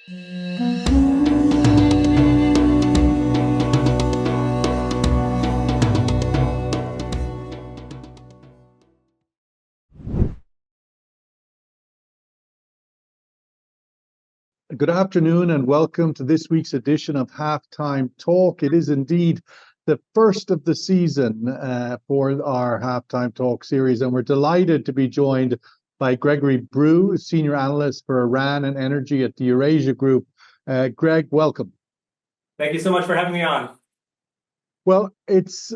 Good afternoon and welcome to this week's edition of Halftime Talk. It is indeed the first of the season for our Halftime Talk series, and we're delighted to be joined by Gregory Brew, Senior Analyst for Iran and Energy at the Eurasia Group. Greg, welcome. Thank you so much for having me on. Well, it's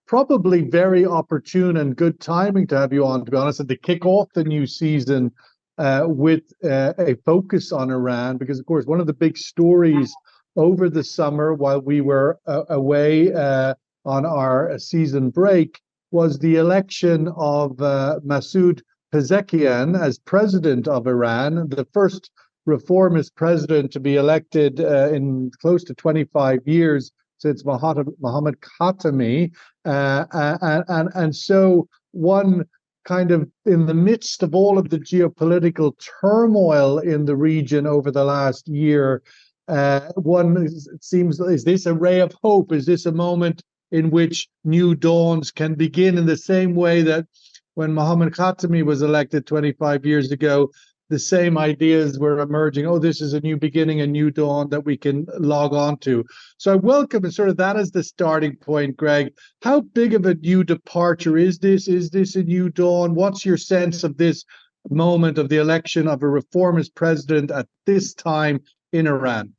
probably very opportune and good timing to have you on, to be honest, and to kick off the new season with a focus on Iran, because, of course, one of the big stories over the summer while we were away on our season break was the election of Masoud Pezeshkian as president of Iran, the first reformist president to be elected in close to 25 years since Mohammad Khatami. And so one kind of in the midst of all of the geopolitical turmoil in the region over the last year, it seems, is this a ray of hope? Is this a moment in which new dawns can begin in the same way that when Mohammad Khatami was elected 25 years ago, the same ideas were emerging? Oh, this is a new beginning, a new dawn that we can log on to. So I welcome sort of that as the starting point, Greg. How big of a new departure is this? Is this a new dawn? What's your sense of this moment of the election of a reformist president at this time in Iran?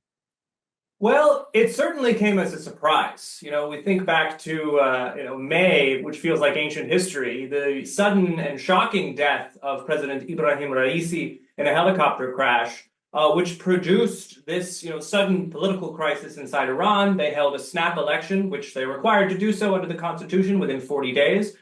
Well, it certainly came as a surprise. We think back to May, which feels like ancient history, the sudden and shocking death of President Ibrahim Raisi in a helicopter crash, which produced this sudden political crisis inside Iran. They held a snap election, which they were required to do so under the constitution within 40 days.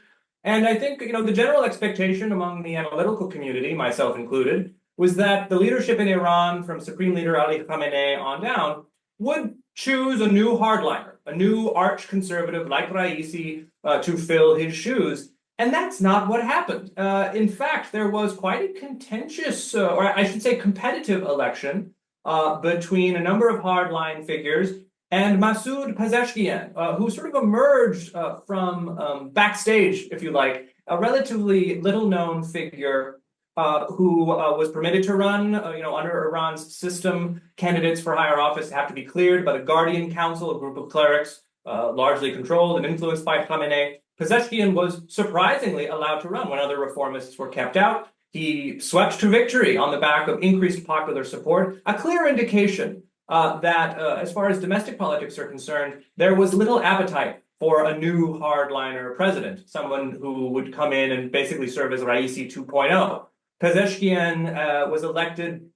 And I think the general expectation among the analytical community, myself included, was that the leadership in Iran, from Supreme Leader Ali Khamenei on down, would choose a new hardliner, a new arch conservative like Raisi to fill his shoes. And that's not what happened. In fact, there was quite a contentious, or I should say competitive election between a number of hardline figures and Masoud Pezeshkian, who sort of emerged from backstage, if you like, a relatively little-known figure who was permitted to run, under Iran's system. Candidates for higher office have to be cleared by the Guardian Council, a group of clerics largely controlled and influenced by Khamenei. Pezeshkian was surprisingly allowed to run when other reformists were kept out. He swept to victory on the back of increased popular support, a clear indication that as far as domestic politics are concerned, there was little appetite for a new hardliner president, someone who would come in and basically serve as Raisi 2.0. Pezeshkian was elected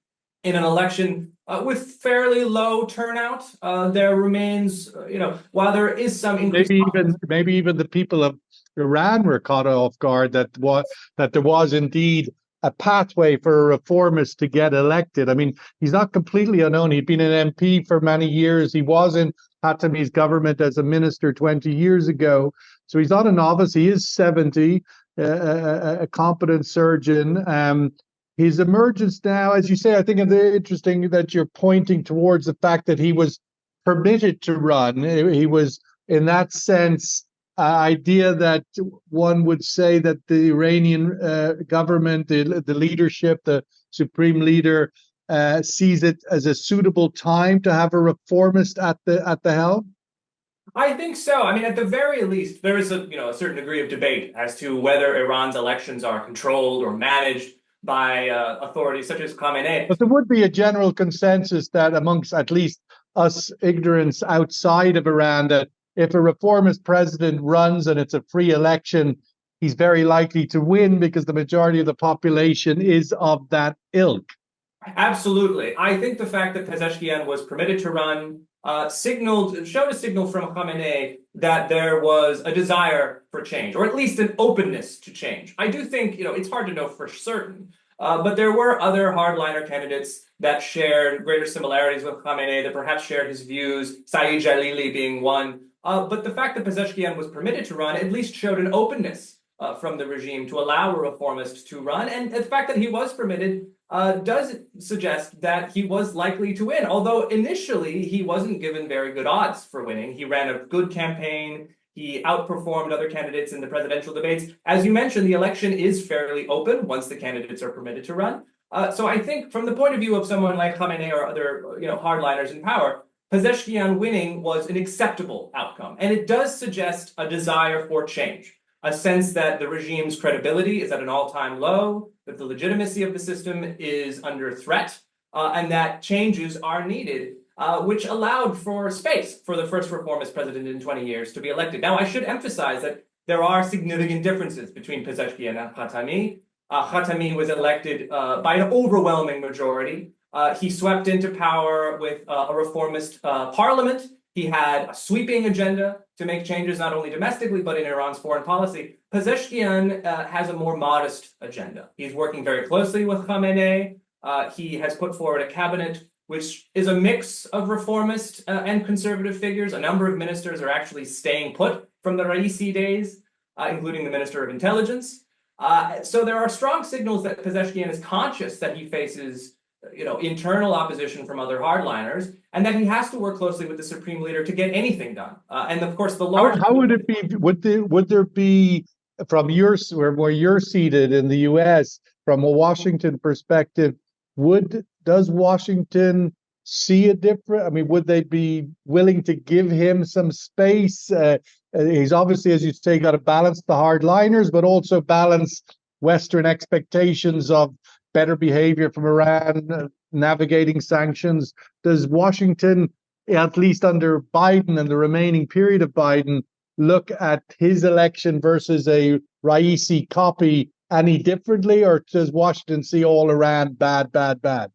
in an election with fairly low turnout. There remains, while there is some increase, maybe even the people of Iran were caught off guard that there was indeed a pathway for a reformist to get elected. I mean, he's not completely unknown. He'd been an MP for many years. He was in Khatami's government as a minister 20 years ago. So he's not a novice. He is 70. A competent surgeon. His emergence now, as you say, I think it's interesting that you're pointing towards the fact that he was permitted to run. He was, in that sense, idea that one would say that the Iranian government, the leadership, the supreme leader, sees it as a suitable time to have a reformist at the helm. I think so. I mean, at the very least, there is a certain degree of debate as to whether Iran's elections are controlled or managed by authorities such as Khamenei. But there would be a general consensus that amongst at least us ignorance outside of Iran, that if a reformist president runs and it's a free election, he's very likely to win because the majority of the population is of that ilk. Absolutely. I think the fact that Pezeshkian was permitted to run showed a signal from Khamenei that there was a desire for change, or at least an openness to change. I do think, it's hard to know for certain, but there were other hardliner candidates that shared greater similarities with Khamenei, that perhaps shared his views, Saeed Jalili being one. But the fact that Pezeshkian was permitted to run at least showed an openness from the regime to allow a reformist to run. And the fact that he was permitted does suggest that he was likely to win, although initially he wasn't given very good odds for winning. He ran a good campaign. He outperformed other candidates in the presidential debates. As you mentioned, the election is fairly open once the candidates are permitted to run. So I think from the point of view of someone like Khamenei or other hardliners in power, Pezeshkian winning was an acceptable outcome. And it does suggest a desire for change, a sense that the regime's credibility is at an all-time low, that the legitimacy of the system is under threat, and that changes are needed, which allowed for space for the first reformist president in 20 years to be elected. Now, I should emphasize that there are significant differences between Pezeshkian and Khatami. Khatami was elected by an overwhelming majority. He swept into power with a reformist parliament. He had a sweeping agenda to make changes not only domestically, but in Iran's foreign policy. Pezeshkian has a more modest agenda. He's working very closely with Khamenei. He has put forward a cabinet which is a mix of reformist and conservative figures. A number of ministers are actually staying put from the Raisi days, including the Minister of Intelligence. So there are strong signals that Pezeshkian is conscious that he faces internal opposition from other hardliners, and that he has to work closely with the supreme leader to get anything done. And of course, the large. How would it be? Would there be, from where you're seated in the U.S., from a Washington perspective, does Washington see a different? I mean, would they be willing to give him some space? He's obviously, as you say, got to balance the hardliners, but also balance Western expectations of better behavior from Iran, navigating sanctions. Does Washington, at least under Biden and the remaining period of Biden, look at his election versus a Raisi copy any differently, or does Washington see all Iran bad, bad, bad?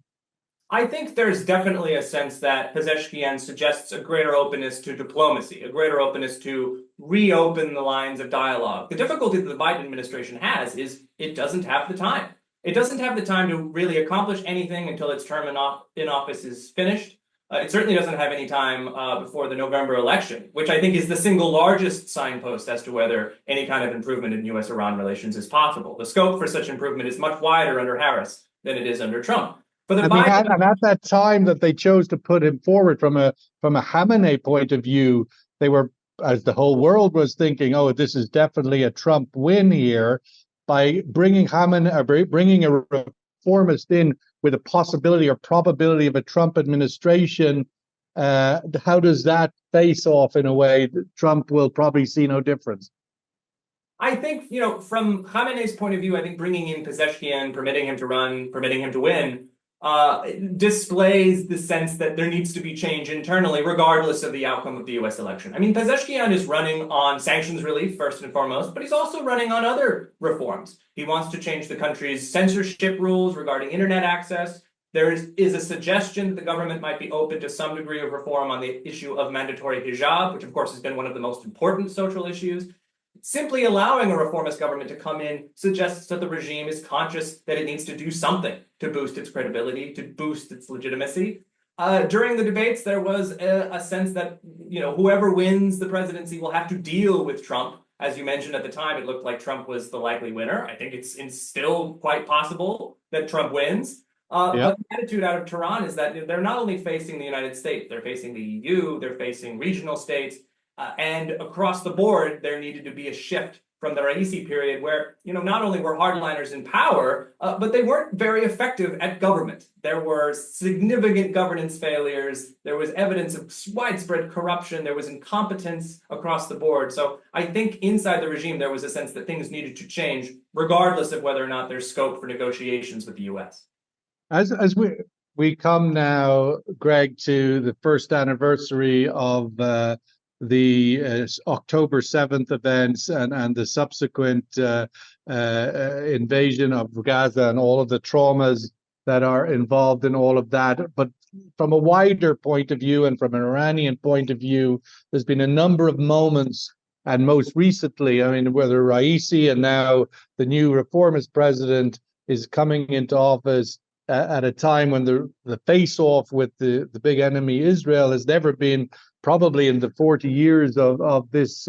I think there's definitely a sense that Pezeshkian suggests a greater openness to diplomacy, a greater openness to reopen the lines of dialogue. The difficulty that the Biden administration has is it doesn't have the time. It doesn't have the time to really accomplish anything until its term in office is finished. It certainly doesn't have any time before the November election, which I think is the single largest signpost as to whether any kind of improvement in U.S.-Iran relations is possible. The scope for such improvement is much wider under Harris than it is under Trump. And at that time that they chose to put him forward from a Khamenei point of view, they were, as the whole world was thinking, oh, this is definitely a Trump win here. By bringing bringing a reformist in with a possibility or probability of a Trump administration, how does that face off in a way that Trump will probably see no difference? I think, from Khamenei's point of view, I think bringing in Pezeshkian, permitting him to run, permitting him to win, displays the sense that there needs to be change internally, regardless of the outcome of the U.S. election. I mean, Pezeshkian is running on sanctions relief, first and foremost, but he's also running on other reforms. He wants to change the country's censorship rules regarding internet access. There is a suggestion that the government might be open to some degree of reform on the issue of mandatory hijab, which of course has been one of the most important social issues. Simply allowing a reformist government to come in suggests that the regime is conscious that it needs to do something to boost its credibility, to boost its legitimacy. During the debates, there was a sense that whoever wins the presidency will have to deal with Trump. As you mentioned at the time, it looked like Trump was the likely winner. I think it's still quite possible that Trump wins. But the attitude out of Tehran is that they're not only facing the United States, they're facing the EU, they're facing regional states. And across the board, there needed to be a shift from the Raisi period where, not only were hardliners in power, but they weren't very effective at government. There were significant governance failures. There was evidence of widespread corruption. There was incompetence across the board. So I think inside the regime, there was a sense that things needed to change, regardless of whether or not there's scope for negotiations with the U.S. As we come now, Greg, to the first anniversary of the October 7th events and the subsequent invasion of Gaza and all of the traumas that are involved in all of that. But from a wider point of view and from an Iranian point of view, there's been a number of moments, and most recently, I mean, whether Raisi and now the new reformist president is coming into office at a time when the face-off with the big enemy Israel has never been, probably in the 40 years of this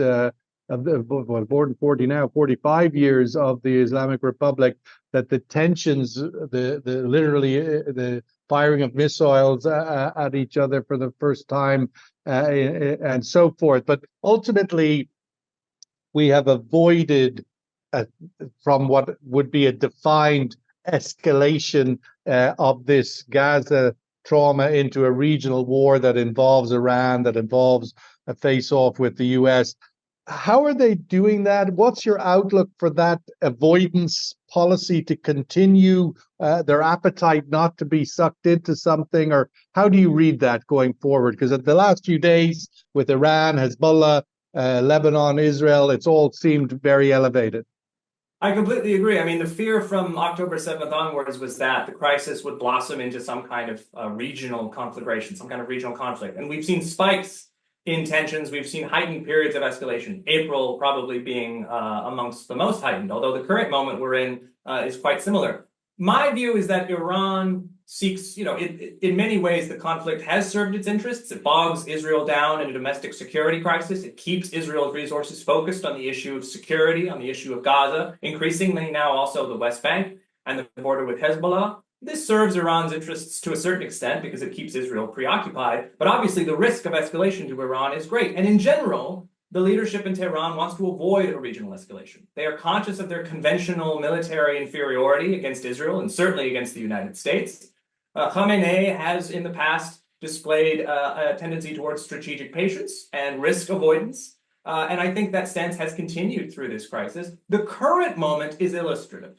more than 40 now, 45 years of the Islamic Republic, that the tensions, the firing of missiles at each other for the first time, and so forth. But ultimately, we have avoided from what would be a defined escalation of this Gaza trauma into a regional war that involves Iran, that involves a face-off with the US. How are they doing that? What's your outlook for that avoidance policy to continue, their appetite not to be sucked into something? Or how do you read that going forward? Because at the last few days with Iran, Hezbollah, Lebanon, Israel, it's all seemed very elevated. I completely agree. I mean, the fear from October 7th onwards was that the crisis would blossom into some kind of regional conflagration, some kind of regional conflict. And we've seen spikes in tensions. We've seen heightened periods of escalation, April probably being amongst the most heightened, although the current moment we're in is quite similar. My view is that Iran seeks, in many ways, the conflict has served its interests. It bogs Israel down in a domestic security crisis. It keeps Israel's resources focused on the issue of security, on the issue of Gaza, increasingly now also the West Bank and the border with Hezbollah. This serves Iran's interests to a certain extent because it keeps Israel preoccupied. But obviously, the risk of escalation to Iran is great. And in general, the leadership in Tehran wants to avoid a regional escalation. They are conscious of their conventional military inferiority against Israel and certainly against the United States. Khamenei has in the past displayed a tendency towards strategic patience and risk avoidance. And I think that stance has continued through this crisis. The current moment is illustrative.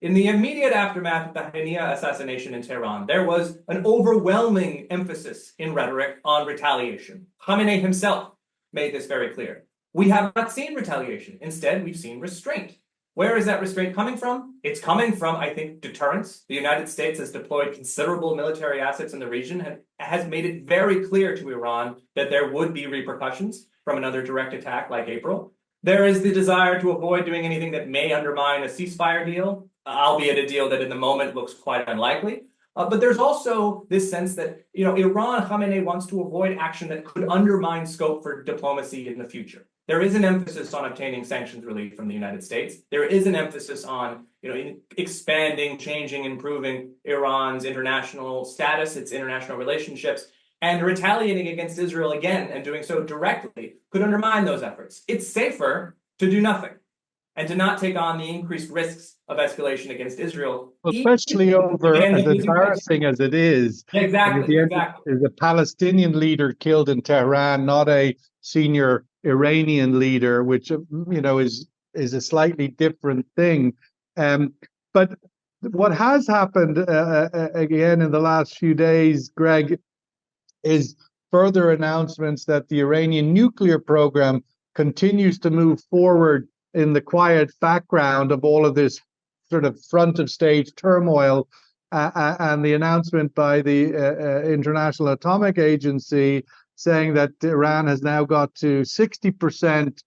In the immediate aftermath of the Haniyeh assassination in Tehran, there was an overwhelming emphasis in rhetoric on retaliation. Khamenei himself made this very clear. We have not seen retaliation. Instead, we've seen restraint. Where is that restraint coming from? It's coming from, I think, deterrence. The United States has deployed considerable military assets in the region and has made it very clear to Iran that there would be repercussions from another direct attack like April. There is the desire to avoid doing anything that may undermine a ceasefire deal, albeit a deal that in the moment looks quite unlikely. But there's also this sense that, Iran, Khamenei wants to avoid action that could undermine scope for diplomacy in the future. There is an emphasis on obtaining sanctions relief from the United States. There is an emphasis on, expanding, changing, improving Iran's international status, its international relationships, and retaliating against Israel again and doing so directly could undermine those efforts. It's safer to do nothing and to not take on the increased risks of escalation against Israel. Especially over, as embarrassing as it is. Exactly. There's a Palestinian leader killed in Tehran, not a senior Iranian leader, which, is a slightly different thing. But what has happened again in the last few days, Greg, is further announcements that the Iranian nuclear program continues to move forward in the quiet background of all of this sort of front of stage turmoil, and the announcement by the International Atomic Agency saying that Iran has now got to 60%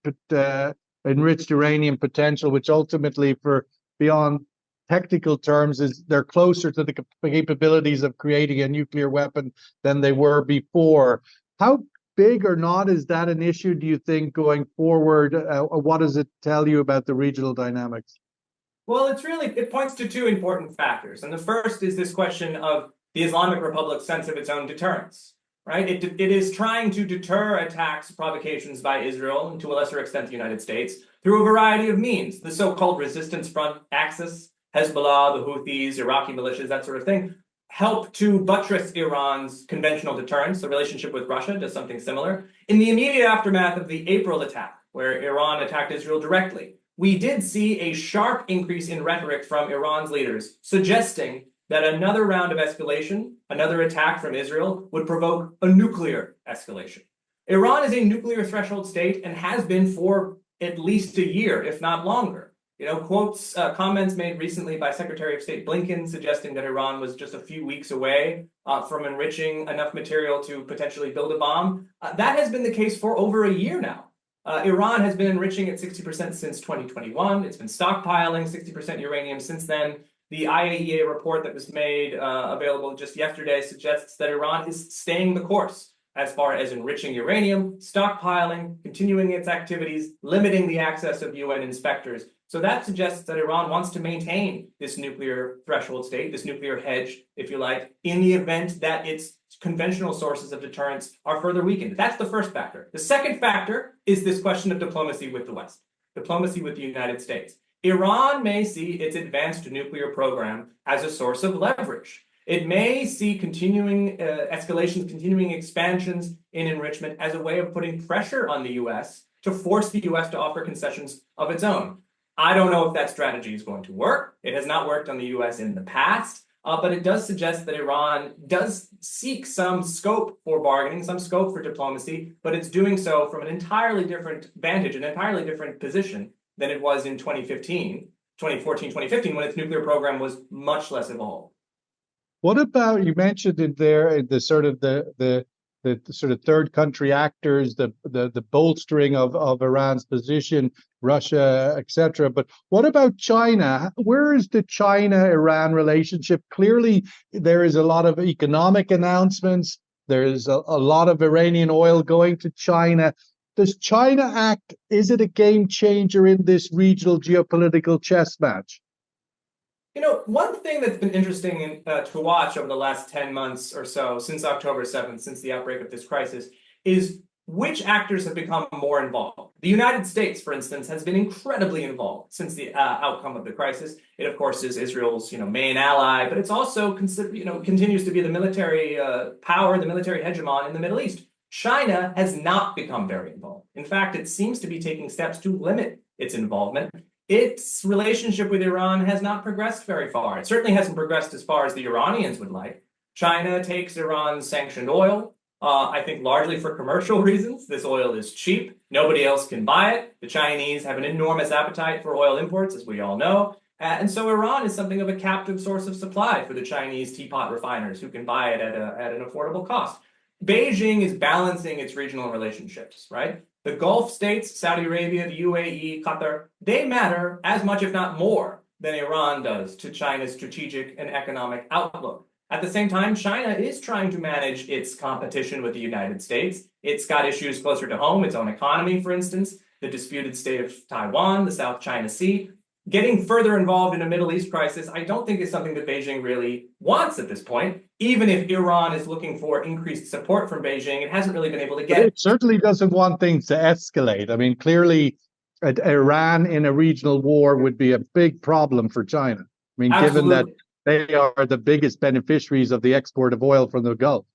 enriched uranium potential, which ultimately, for beyond technical terms, is they're closer to the capabilities of creating a nuclear weapon than they were before. How big or not is that an issue, do you think, going forward? What does it tell you about the regional dynamics? Well, it points to two important factors. And the first is this question of the Islamic Republic's sense of its own deterrence, right? It is trying to deter attacks, provocations by Israel, and to a lesser extent the United States, through a variety of means. The so-called resistance front axis, Hezbollah, the Houthis, Iraqi militias, that sort of thing, help to buttress Iran's conventional deterrence. The relationship with Russia does something similar. In the immediate aftermath of the April attack, where Iran attacked Israel directly, we did see a sharp increase in rhetoric from Iran's leaders, suggesting that another round of escalation, another attack from Israel, would provoke a nuclear escalation. Iran is a nuclear threshold state and has been for at least a year, if not longer. Comments made recently by Secretary of State Blinken suggesting that Iran was just a few weeks away from enriching enough material to potentially build a bomb. That has been the case for over a year now. Iran has been enriching at 60% since 2021. It's been stockpiling 60% uranium since then. The IAEA report that was made available just yesterday suggests that Iran is staying the course as far as enriching uranium, stockpiling, continuing its activities, limiting the access of UN inspectors. So that suggests that Iran wants to maintain this nuclear threshold state, this nuclear hedge, if you like, in the event that its conventional sources of deterrence are further weakened. That's the first factor. The second factor is this question of diplomacy with the West, diplomacy with the United States. Iran may see its advanced nuclear program as a source of leverage. It may see continuing escalations, continuing expansions in enrichment as a way of putting pressure on the U.S. to force the U.S. to offer concessions of its own. I don't know if that strategy is going to work. It has not worked on the U.S. in the past, but it does suggest that Iran does seek some scope for bargaining, some scope for diplomacy, but it's doing so from an entirely different vantage, an entirely different position than it was in 2014, 2015, when its nuclear program was much less evolved. What about, you mentioned in there the sort of the sort of third country actors, the bolstering of Iran's position, Russia, etc. But what about China? Where is the China-Iran relationship? Clearly, there is a lot of economic announcements. There is a lot of Iranian oil going to China. Does China act? Is it a game changer in this regional geopolitical chess match? You know, one thing that's been interesting to watch over the last 10 months or so, since October 7th, since the outbreak of this crisis, is which actors have become more involved. The United States, for instance, has been incredibly involved since the outcome of the crisis. It, of course, is Israel's main ally, but it's also continues to be the military power, the military hegemon in the Middle East. China has not become very involved. In fact, it seems to be taking steps to limit its involvement. Its relationship with Iran has not progressed very far. It certainly hasn't progressed as far as the Iranians would like. China takes Iran's sanctioned oil, I think largely for commercial reasons. This oil is cheap. Nobody else can buy it. The Chinese have an enormous appetite for oil imports, as we all know. And so Iran is something of a captive source of supply for the Chinese teapot refiners who can buy it at an affordable cost. Beijing is balancing its regional relationships, right? The Gulf states, Saudi Arabia, the UAE, Qatar, they matter as much, if not more, than Iran does to China's strategic and economic outlook. At the same time, China is trying to manage its competition with the United States. It's got issues closer to home, its own economy, for instance, the disputed state of Taiwan, the South China Sea. Getting further involved in a Middle East crisis, I don't think is something that Beijing really wants at this point. Even if Iran is looking for increased support from Beijing, it hasn't really been able to get it. It certainly doesn't want things to escalate. I mean, clearly, Iran in a regional war would be a big problem for China. I mean, Absolutely. given that they are the biggest beneficiaries of the export of oil from the Gulf.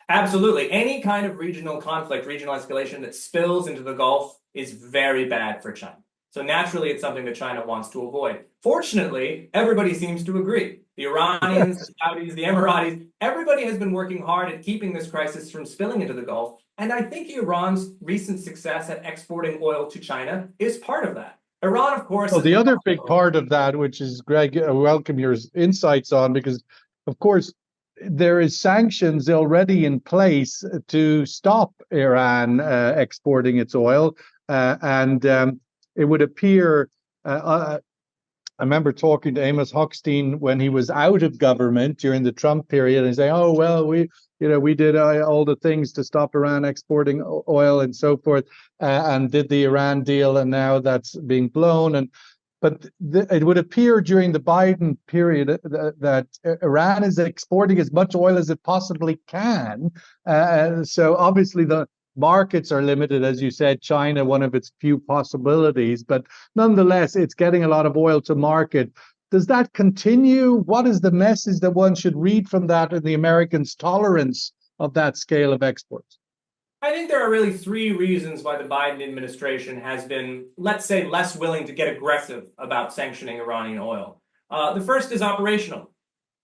Absolutely. Any kind of regional conflict, regional escalation that spills into the Gulf is very bad for China. So naturally, it's something that China wants to avoid. Fortunately, everybody seems to agree. The Iranians, the Saudis, the Emiratis, everybody has been working hard at keeping this crisis from spilling into the Gulf. And I think Iran's recent success at exporting oil to China is part of that. Iran, of course. Well, the other big part of that, which is, Greg, I welcome your insights on, because, of course, there is sanctions already in place to stop Iran exporting its oil. It would appear, I remember talking to Amos Hochstein when he was out of government during the Trump period, and saying, "Oh well, we did all the things to stop Iran exporting oil and so forth, and did the Iran deal, and now that's being blown." But it would appear during the Biden period that Iran is exporting as much oil as it possibly can. So obviously the markets are limited, as you said, China, one of its few possibilities, but nonetheless, it's getting a lot of oil to market. Does that continue? What is the message that one should read from that and the Americans' tolerance of that scale of exports? I think there are really three reasons why the Biden administration has been, let's say, less willing to get aggressive about sanctioning Iranian oil. The first is operational.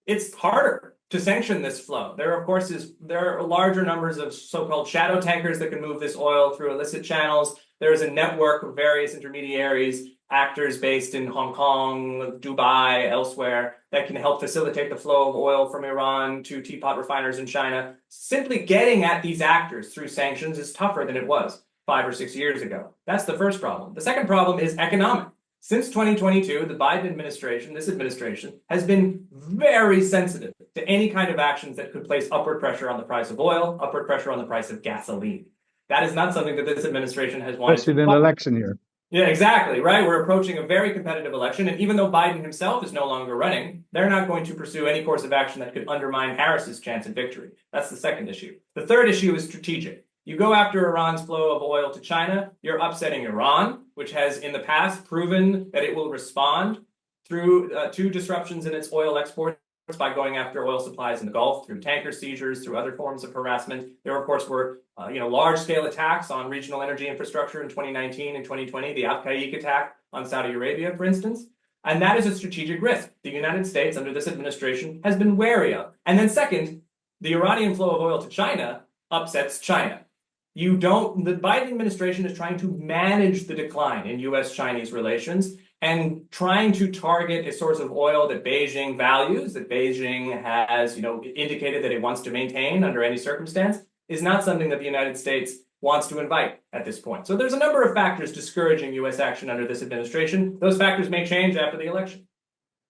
It's harder to sanction this flow. There, of course, there are larger numbers of so-called shadow tankers that can move this oil through illicit channels. There is a network of various intermediaries, actors based in Hong Kong, Dubai, elsewhere, that can help facilitate the flow of oil from Iran to teapot refiners in China. Simply getting at these actors through sanctions is tougher than it was 5 or 6 years ago. That's the first problem. The second problem is economic. Since 2022, the Biden administration, this administration, has been very sensitive to any kind of actions that could place upward pressure on the price of oil, upward pressure on the price of gasoline. That is not something that this administration has wanted especially to in an election year. Yeah, exactly, right? We're approaching a very competitive election, and even though Biden himself is no longer running, they're not going to pursue any course of action that could undermine Harris's chance of victory. That's the second issue. The third issue is strategic. You go after Iran's flow of oil to China, you're upsetting Iran, which has in the past proven that it will respond through to disruptions in its oil exports by going after oil supplies in the Gulf through tanker seizures, through other forms of harassment. There, of course, were large-scale attacks on regional energy infrastructure in 2019 and 2020, the Al-Qaeda attack on Saudi Arabia, for instance. And that is a strategic risk the United States, under this administration, has been wary of. And then second, the Iranian flow of oil to China upsets China. The Biden administration is trying to manage the decline in U.S.-Chinese relations and trying to target a source of oil that Beijing values, that Beijing has, indicated that it wants to maintain under any circumstance, is not something that the United States wants to invite at this point. So there's a number of factors discouraging U.S. action under this administration. Those factors may change after the election.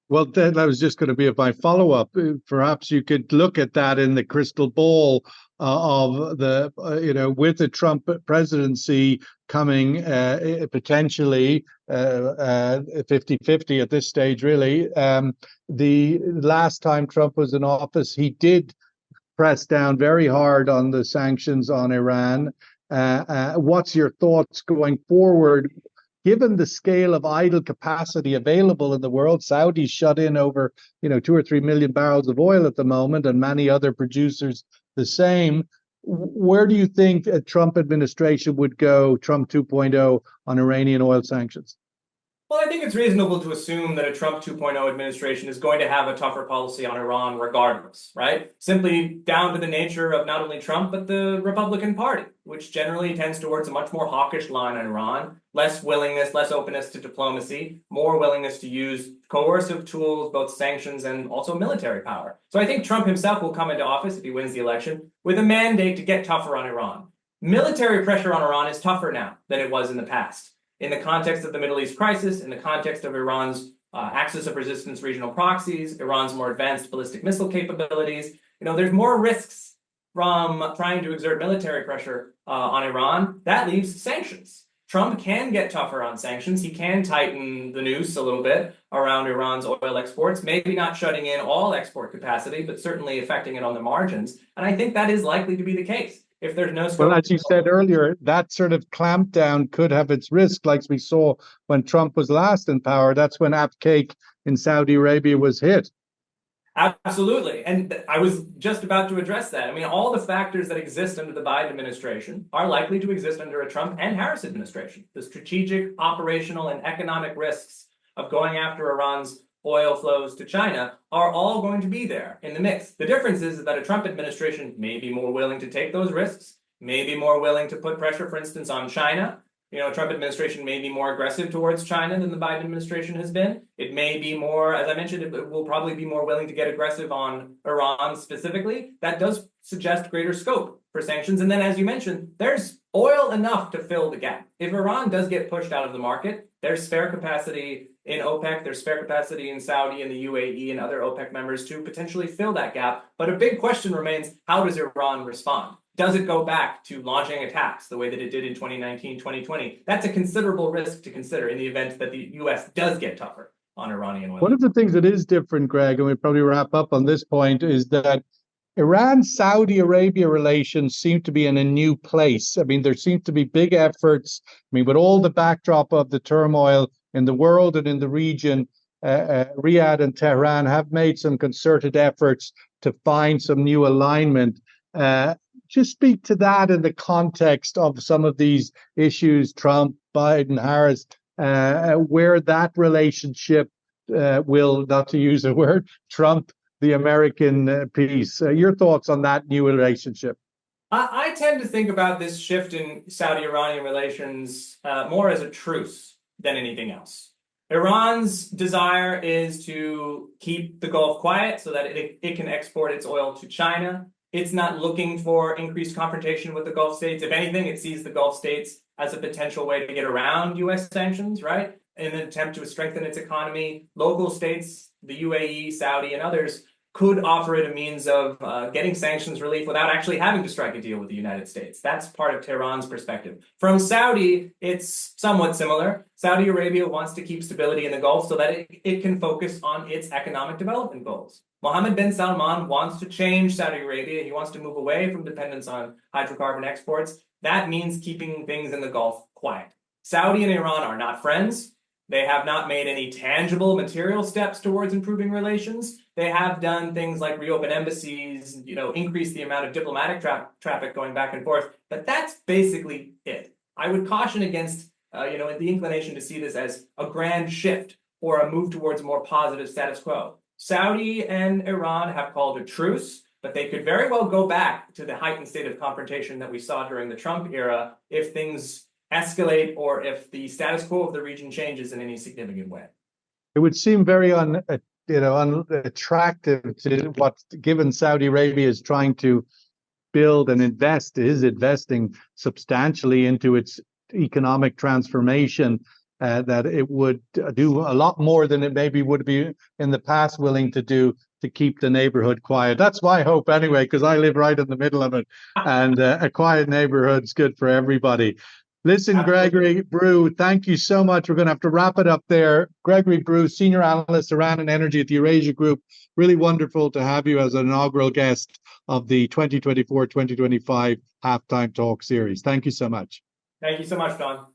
Well, that was just going to be my follow-up. Perhaps you could look at that in the crystal ball of with the Trump presidency coming potentially 50-50 at this stage, really. The last time Trump was in office, he did press down very hard on the sanctions on Iran. What's your thoughts going forward? Given the scale of idle capacity available in the world, Saudis shut in over 2 or 3 million barrels of oil at the moment, and many other producers the same. Where do you think a Trump administration would go, Trump 2.0, on Iranian oil sanctions? Well, I think it's reasonable to assume that a Trump 2.0 administration is going to have a tougher policy on Iran regardless, right? Simply down to the nature of not only Trump, but the Republican Party, which generally tends towards a much more hawkish line on Iran, less willingness, less openness to diplomacy, more willingness to use coercive tools, both sanctions and also military power. So I think Trump himself will come into office if he wins the election with a mandate to get tougher on Iran. Military pressure on Iran is tougher now than it was in the past. In the context of the Middle East crisis, in the context of Iran's axis of resistance regional proxies, Iran's more advanced ballistic missile capabilities, there's more risks from trying to exert military pressure on Iran. That leaves sanctions. Trump can get tougher on sanctions. He can tighten the noose a little bit around Iran's oil exports, maybe not shutting in all export capacity, but certainly affecting it on the margins. And I think that is likely to be the case. If there's no scope. Well, as you said earlier, that sort of clampdown could have its risk, like we saw when Trump was last in power. That's when Cake in Saudi Arabia was hit. Absolutely. And I was just about to address that. I mean, all the factors that exist under the Biden administration are likely to exist under a Trump and Harris administration. The strategic, operational, and economic risks of going after Iran's oil flows to China are all going to be there in the mix. The difference is that a Trump administration may be more willing to take those risks, may be more willing to put pressure, for instance, on China. A Trump administration may be more aggressive towards China than the Biden administration has been. It may be more, as I mentioned, it will probably be more willing to get aggressive on Iran specifically. That does suggest greater scope for sanctions. And then, as you mentioned, there's oil enough to fill the gap. If Iran does get pushed out of the market, there's spare capacity in OPEC, there's spare capacity in Saudi and the UAE and other OPEC members to potentially fill that gap. But a big question remains, how does Iran respond? Does it go back to launching attacks the way that it did in 2019, 2020? That's a considerable risk to consider in the event that the U.S. does get tougher on Iranian oil. One of the things that is different, Greg, and we probably wrap up on this point, is that Iran-Saudi Arabia relations seem to be in a new place. I mean, there seem to be big efforts. I mean, with all the backdrop of the turmoil in the world and in the region, Riyadh and Tehran have made some concerted efforts to find some new alignment. Just speak to that in the context of some of these issues, Trump, Biden, Harris, where that relationship will, not to use a word, trump the American piece. Your thoughts on that new relationship? I tend to think about this shift in Saudi-Iranian relations more as a truce than anything else. Iran's desire is to keep the Gulf quiet so that it can export its oil to China. It's not looking for increased confrontation with the Gulf states. If anything, it sees the Gulf states as a potential way to get around U.S. sanctions, right? in an attempt to strengthen its economy. Local states, the UAE, Saudi, and others could offer it a means of getting sanctions relief without actually having to strike a deal with the United States. That's part of Tehran's perspective. From Saudi, it's somewhat similar. Saudi Arabia wants to keep stability in the Gulf so that it can focus on its economic development goals. Mohammed bin Salman wants to change Saudi Arabia. He wants to move away from dependence on hydrocarbon exports. That means keeping things in the Gulf quiet. Saudi and Iran are not friends. They have not made any tangible material steps towards improving relations. They have done things like reopen embassies, increase the amount of diplomatic traffic going back and forth, but that's basically it. I would caution against, the inclination to see this as a grand shift or a move towards a more positive status quo. Saudi and Iran have called a truce, but they could very well go back to the heightened state of confrontation that we saw during the Trump era if things escalate or if the status quo of the region changes in any significant way. It would seem very unattractive to what, given Saudi Arabia is trying to build and is investing substantially into its economic transformation, that it would do a lot more than it maybe would be in the past willing to do to keep the neighborhood quiet. That's my hope anyway, because I live right in the middle of it, and a quiet neighborhood's good for everybody. Listen, Gregory, Brew, thank you so much. We're going to have to wrap it up there. Gregory Brew, Senior Analyst, Iran and Energy at the Eurasia Group. Really wonderful to have you as an inaugural guest of the 2024-2025 Halftime Talk series. Thank you so much. Thank you so much, Don.